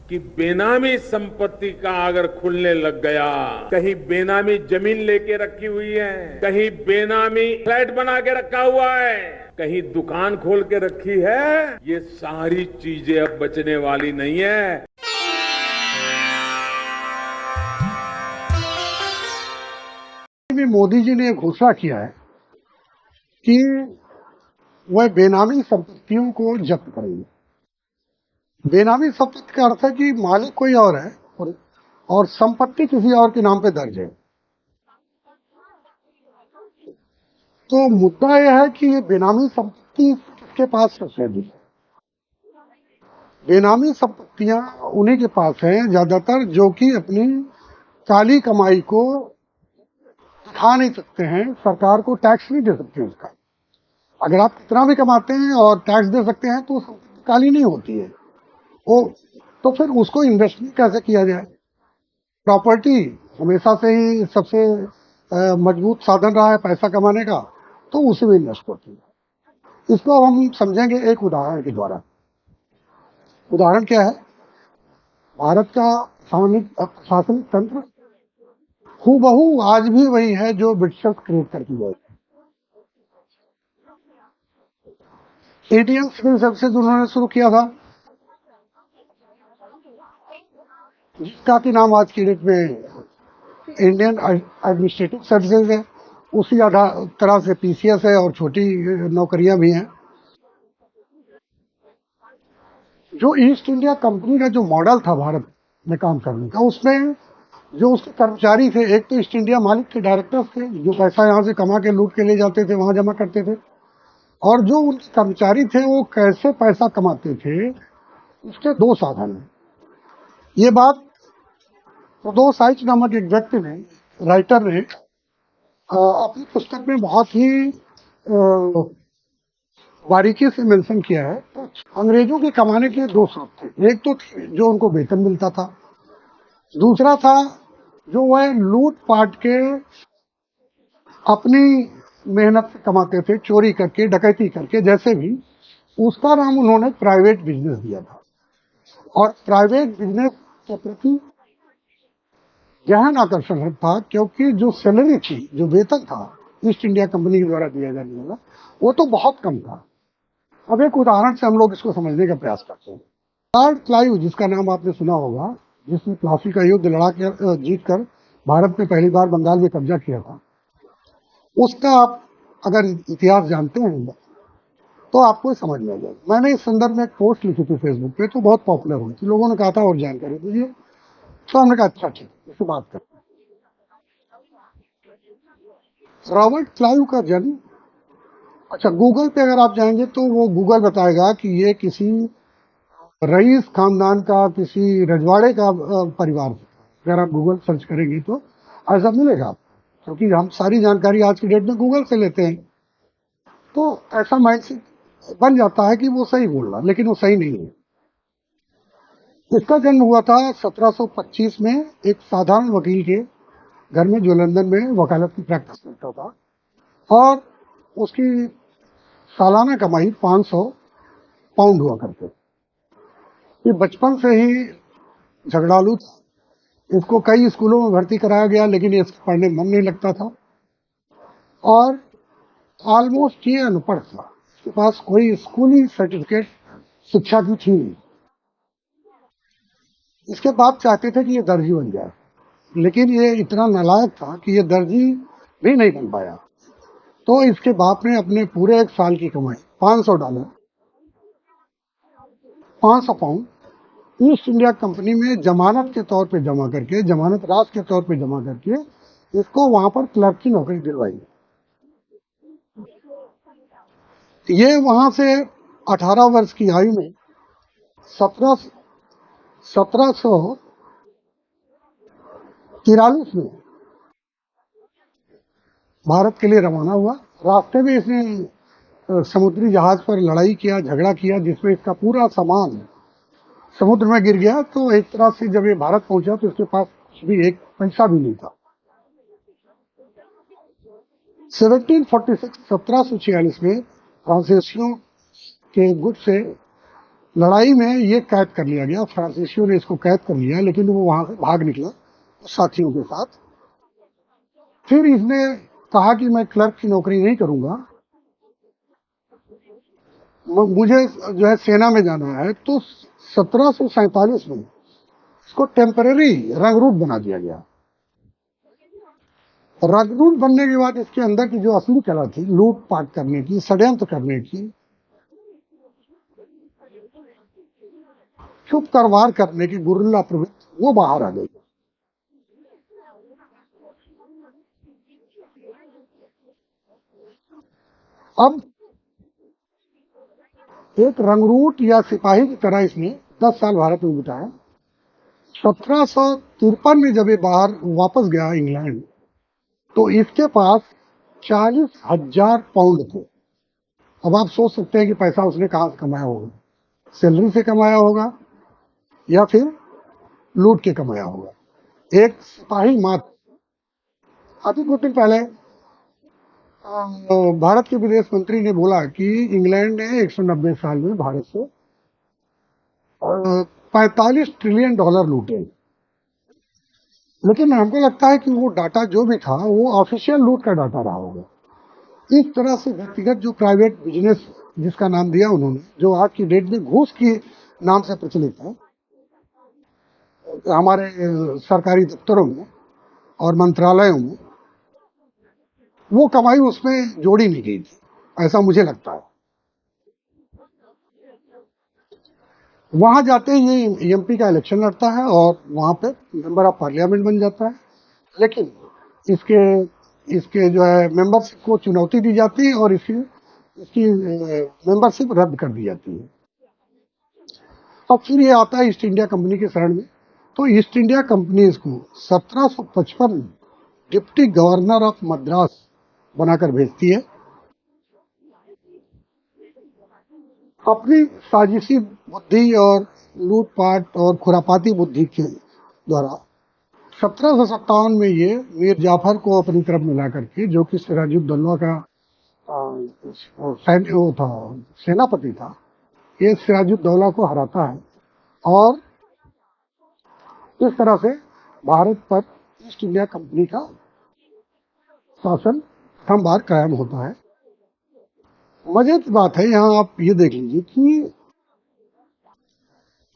कि बेनामी संपत्ति का अगर खुलने लग गया, कहीं बेनामी जमीन लेके रखी हुई है, कहीं बेनामी फ्लैट बना के रखा हुआ है, कहीं दुकान खोल के रखी है, ये सारी चीजें अब बचने वाली नहीं है। भी मोदी जी ने घोषणा किया है कि वह बेनामी संपत्तियों को जब्त करेंगे। बेनामी संपत्ति का अर्थ है कि मालिक कोई और है और संपत्ति किसी और के नाम पे दर्ज है। तो मुद्दा यह है कि ये बेनामी संपत्ति किसके पास है? बेनामी संपत्तियां उन्हीं के पास हैं ज्यादातर जो कि अपनी काली कमाई को दिखा नहीं सकते हैं, सरकार को टैक्स नहीं दे सकते उसका। अगर आप कितना भी कमाते हैं और टैक्स दे सकते हैं तो संपत्ति काली नहीं होती है वो। तो फिर उसको इन्वेस्टमेंट कैसे किया जाए? प्रॉपर्टी हमेशा से ही सबसे मजबूत साधन रहा है पैसा कमाने का, तो उसी में इन्वेस्ट करती है। इसको हम समझेंगे एक उदाहरण के द्वारा। उदाहरण क्या है? भारत का प्रशासनिक तंत्र हूबहू आज भी वही है जो ब्रिटिशर्स क्रिएट करके गए थे। इंडियन सिविल सर्विसेज उन्होंने शुरू किया था, जिसका कि नाम आज की डेट में इंडियन एडमिनिस्ट्रेटिव सर्विसेज है। उसी तरह से पीसीएस है और छोटी नौकरियां भी हैं। जो ईस्ट इंडिया कंपनी का जो मॉडल था भारत में काम करने का, उसमें जो उसके कर्मचारी थे, एक तो ईस्ट इंडिया मालिक के डायरेक्टर्स थे जो पैसा यहाँ से कमा के लूट के ले जाते थे, वहां जमा करते थे, और जो उनके कर्मचारी थे वो कैसे पैसा कमाते थे, उसके दो साधन हैं। ये बात दो साइज नामक एक व्यक्ति ने, राइटर ने अपनी पुस्तक में बहुत ही बारीकी से मेंशन किया है। तो अंग्रेजों के कमाने के दो स्रोत थे। एक तो जो उनको वेतन मिलता था, दूसरा था जो वह लूट पाट के अपनी मेहनत से कमाते थे, चोरी करके, डकैती करके, जैसे भी। उसका नाम उन्होंने प्राइवेट बिजनेस दिया था। और प्राइवेट बिजनेस के प्रति गहन आकर्षण था, क्योंकि जो सैलरी थी, जो वेतन था ईस्ट इंडिया कंपनी के द्वारा दिया जाने वाला, वो तो बहुत कम था। अब एक उदाहरण से हम लोग इसको समझने का प्रयास करते हैं। लॉर्ड क्लाइव, जिसका नाम आपने सुना होगा, जिसने प्लासी का युद्ध जीत कर भारत में पहली बार बंगाल में कब्जा किया था, उसका आप अगर इतिहास जानते हैं तो आपको समझ में आ जाएगा। मैंने इस संदर्भ में एक पोस्ट लिखी थी फेसबुक पे, तो बहुत पॉपुलर हुई थी। लोगों ने कहा था और जानकारी दीजिए, तो हमने कहा अच्छा ठीक, इससे बात करते हैं। रॉबर्ट क्लाइव का जन्म, अच्छा गूगल पे अगर आप जाएंगे तो वो गूगल बताएगा कि ये किसी रईस खानदान का, किसी रजवाड़े का परिवार। अगर आप गूगल सर्च करेंगे तो ऐसा मिलेगा, क्योंकि हम सारी जानकारी आज की डेट में गूगल से लेते हैं। तो ऐसा माइंडसेट बन जाता है कि वो सही बोल रहा, लेकिन वो सही नहीं है। इसका जन्म हुआ था 1725 में एक साधारण वकील के घर में, जो लंदन में वकालत की प्रैक्टिस करता था, और उसकी सालाना कमाई 500 पाउंड हुआ करते। ये बचपन से ही झगड़ालू था। इसको कई स्कूलों में भर्ती कराया गया, लेकिन इसके पढ़ने मन नहीं लगता था, और ऑलमोस्ट ये अनपढ़ था। इसके पास कोई स्कूली सर्टिफिकेट शिक्षा की थी नहीं। इसके बाप चाहते थे कि ये दर्जी बन जाए, लेकिन ये इतना नालायक था कि ये दर्जी भी नहीं बन पाया। तो इसके बाप ने अपने पूरे एक साल की कमाई $500, 500 पाउंड, ईस्ट इंडिया कंपनी में जमानत के तौर पे जमा करके, जमानत राशि के तौर पे जमा करके, इसको वहां पर क्लर्क की नौकरी दिलवाई। ये वहां से 18 वर्ष की आयु में 1743 में भारत के लिए रवाना हुआ। रास्ते में इसने समुद्री जहाज पर लड़ाई किया, झगड़ा किया, जिसमें इसका पूरा सामान समुद्र में गिर गया। तो एक तरह से जब ये भारत पहुंचा तो इसके पास भी एक पैसा भी नहीं था। 1746 में फ्रांसीसियों के गुट से लड़ाई में ये कैद कर लिया गया, फ्रांसीसियों ने इसको कैद कर लिया, लेकिन वो वहां से भाग निकला साथियों के साथ। फिर इसने कहा कि मैं क्लर्क की नौकरी नहीं करूंगा, मुझे जो है सेना में जाना है। तो 1747 में इसको टेम्परेरी रंगरूट बना दिया गया। रंगरूट बनने के बाद इसके अंदर की जो असली कला थी, लूट पाट करने की, षड्यंत्र करने की, छुप कर वार करने की गुरिल्ला प्रवृत्ति, वो बाहर आ गई। अब एक रंगरूट या सिपाही की तरह इसने 10 साल भारत में बिताया। 1753 में जब ये बाहर वापस गया इंग्लैंड, तो इसके पास 40,000 पाउंड थे। अब आप सोच सकते हैं कि पैसा उसने कहां से कमाया होगा, सैलरी से कमाया होगा या फिर लूट के कमाया होगा। एक सिपाही मात्र। अभी कुछ दिन पहले भारत के विदेश मंत्री ने बोला कि इंग्लैंड ने 190 साल में भारत से 45 ट्रिलियन डॉलर लूटे। लेकिन हमको लगता है कि वो डाटा जो भी था वो ऑफिशियल लूट का डाटा रहा होगा। इस तरह से व्यक्तिगत जो प्राइवेट बिजनेस जिसका नाम दिया उन्होंने, जो आज की डेट में घूस की नाम से प्रचलित है हमारे सरकारी दफ्तरों में और मंत्रालयों में, वो कमाई उसमें जोड़ी नहीं गई थी, ऐसा मुझे लगता है। वहां जाते ही ये एमपी का इलेक्शन लड़ता है और वहां पे मेंबर ऑफ पार्लियामेंट बन जाता है। लेकिन इसके इसके जो है मेंबरशिप को चुनौती दी जाती है और इसकी मेंबरशिप रद्द कर दी जाती है। अब फिर ये आता है ईस्ट इंडिया कंपनी के शरण में। तो ईस्ट इंडिया कंपनी इसको 1755 में डिप्टी गवर्नर ऑफ मद्रास बनाकर भेजती है, अपनी साजिशी बुद्धि और लूटपाट और खुरापाती बुद्धि के द्वारा। 1757 में ये मीर जाफर को अपनी तरफ मिला करके, जो कि सिराजुद्दौला का वो था, सेनापति था, ये सिराजुद्दौला को हराता है और इस तरह से भारत पर ईस्ट इंडिया कंपनी का शासन प्रथम बार कायम होता है। मजे की बात है, यहाँ आप ये देख लीजिए कि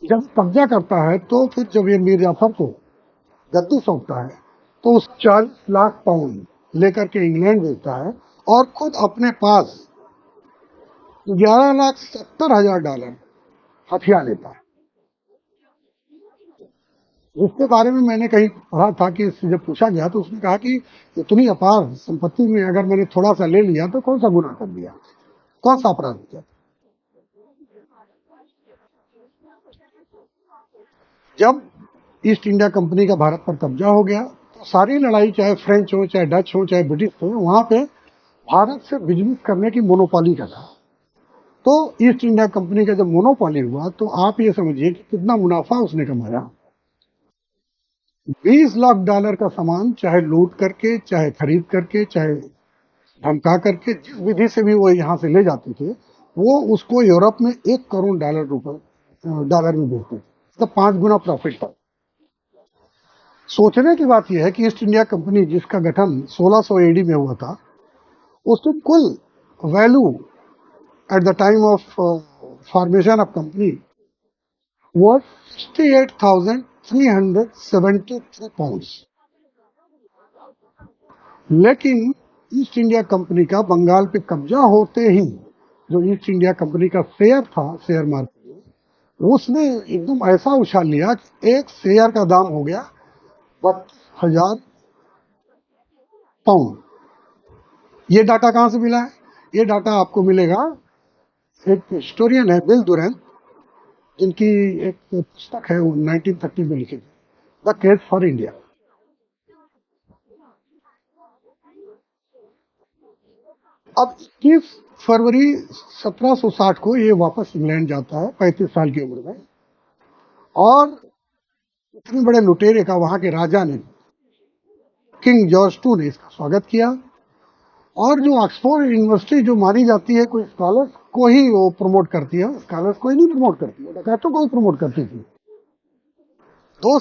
जब कब्जा करता है तो फिर जब ये मीर जाफर को गद्दी सौंपता है तो उस 40 लाख पाउंड लेकर के इंग्लैंड भेजता है और खुद अपने पास 11,70,000 डॉलर हथियार लेता है। जिसके बारे में मैंने कहीं पढ़ा था कि इससे जब पूछा गया तो उसने कहा कि इतनी अपार संपत्ति में अगर मैंने थोड़ा सा ले लिया तो कौन सा गुनाह कर दिया, कौन सा अपराध किया। जब ईस्ट इंडिया कंपनी का भारत पर कब्जा हो गया तो सारी लड़ाई, चाहे फ्रेंच हो, चाहे डच हो, चाहे ब्रिटिश हो, वहां पे भारत से बिजनेस करने की मोनोपोली का था। तो ईस्ट इंडिया कंपनी का जब मोनोपोली हुआ तो आप ये समझिए कि कितना मुनाफा उसने कमाया। 20 लाख डॉलर का सामान चाहे लूट करके, चाहे खरीद करके, चाहे धमका करके, जिस विधि से भी वो यहाँ से ले जाते थे, वो उसको यूरोप में 1 करोड़ डॉलर में बेचते थे। तो 5 गुना प्रॉफिट था। सोचने की बात यह है कि ईस्ट इंडिया कंपनी जिसका गठन 1600 एडी में हुआ था, उसकी कुल value at the time of formation of company was 68,373 pounds. लेकिन ईस्ट इंडिया कंपनी का बंगाल पे कब्जा होते ही जो ईस्ट इंडिया कंपनी का शेयर था शेयर मार्केट में, उसने एकदम ऐसा उछाल लिया कि एक शेयर का दाम हो गया 32,000 पाउंड। ये डाटा कहां से मिला है? ये डाटा आपको मिलेगा, एक हिस्टोरियन है बिल दुरेंट, जिनकी एक पुस्तक है 1930 में लिखी, द केस फॉर इंडिया। अब 21 फरवरी 1760 को ये वापस इंग्लैंड जाता है 35 साल की उम्र में, और इतने बड़े लुटेरे का वहां के राजा ने, किंग जॉर्ज II ने इसका स्वागत किया। और जो ऑक्सफोर्ड यूनिवर्सिटी जो मानी जाती है, कोई स्कॉलर को ही वो प्रमोट करती है, स्कॉलर्स को ही नहीं प्रमोट करती, वो डकैतों को ही प्रमोट करती थी। 2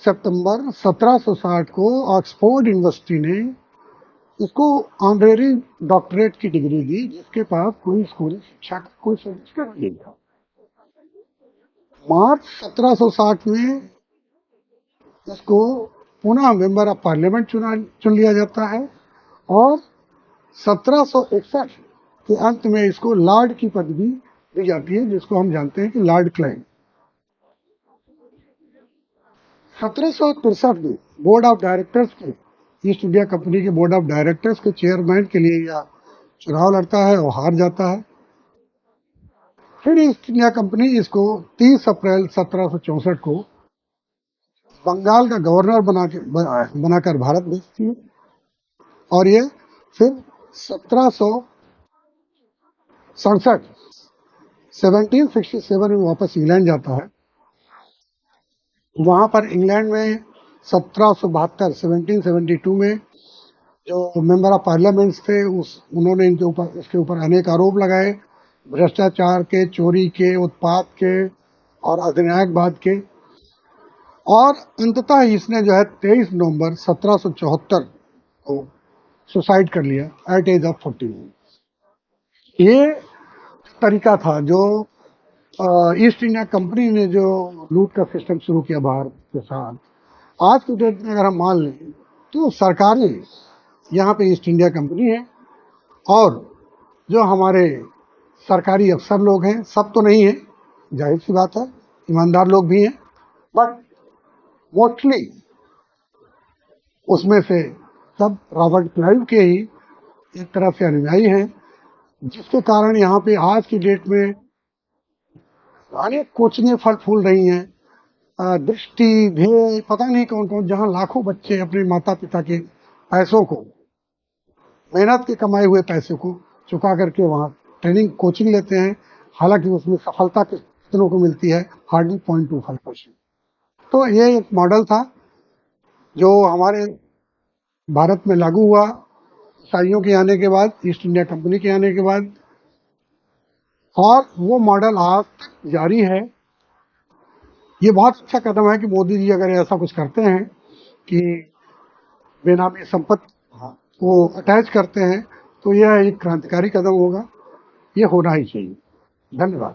सितंबर 1760 को ऑक्सफोर्ड यूनिवर्सिटी ने इसको ऑनरेरी डॉक्टरेट की डिग्री दी, जिसके पास कोई स्कूली शिक्षा का कोई सर्टिफिकेट नहीं था। मार्च 1760 में इसको पुनः मेंबर ऑफ पार्लियामेंट चुन लिया जाता है और 1761 के अंत में इसको लॉर्ड की पदवी दी जाती है, जिसको हम जानते हैं कि लॉर्ड क्लाइव। 1763 में बोर्ड ऑफ डायरेक्टर्स के, ईस्ट इंडिया कंपनी के बोर्ड ऑफ डायरेक्टर्स के चेयरमैन के लिए यह चुनाव लड़ता है और हार जाता है। फिर ईस्ट इंडिया कंपनी इसको 30 अप्रैल 1764 को बंगाल का गवर्नर बनाकर भारत भेजती है और ये फिर 1767 में वापस इंग्लैंड जाता है। वहां पर इंग्लैंड में 1772 में जो मेंबर ऑफ पार्लियामेंट्स थे उन्होंने इसके ऊपर अनेक आरोप लगाए, भ्रष्टाचार के, चोरी के, उत्पात के और अधिनायकवाद के, और अंततः इसने जो है 23 नवंबर 1774 को सुसाइड कर लिया एट एज ऑफ 41। ये तरीका था जो ईस्ट इंडिया कंपनी ने जो लूट का सिस्टम शुरू किया भारत के साथ। आज की डेट में अगर हम मान लें तो सरकारें यहाँ पे ईस्ट इंडिया कंपनी है और जो हमारे सरकारी अफसर लोग हैं, सब तो नहीं है, जाहिर सी बात है, ईमानदार लोग भी हैं, बट मोस्टली उसमें से सब रॉबर्ट क्लाइव के ही एक तरह से अनुयायी हैं, जिसके कारण यहाँ पे आज की डेट में अनेक कोचिंगें फल फूल रही हैं। दृष्टि, ध्येय, पता नहीं कौन कौन, जहाँ लाखों बच्चे अपने माता पिता के पैसों को, मेहनत के कमाए हुए पैसे को चुका करके वहाँ ट्रेनिंग कोचिंग लेते हैं। हालांकि उसमें सफलता कितनों को मिलती है, हार्डली 0.25%। तो ये एक मॉडल था जो हमारे भारत में लागू हुआ ईसाइयों के आने के बाद, ईस्ट इंडिया कंपनी के आने के बाद, और वो मॉडल आज तक जारी है। ये बहुत अच्छा कदम है कि मोदी जी अगर ऐसा कुछ करते हैं कि बेनामी संपत्ति को अटैच करते हैं, तो यह एक क्रांतिकारी कदम होगा, ये होना ही चाहिए। धन्यवाद।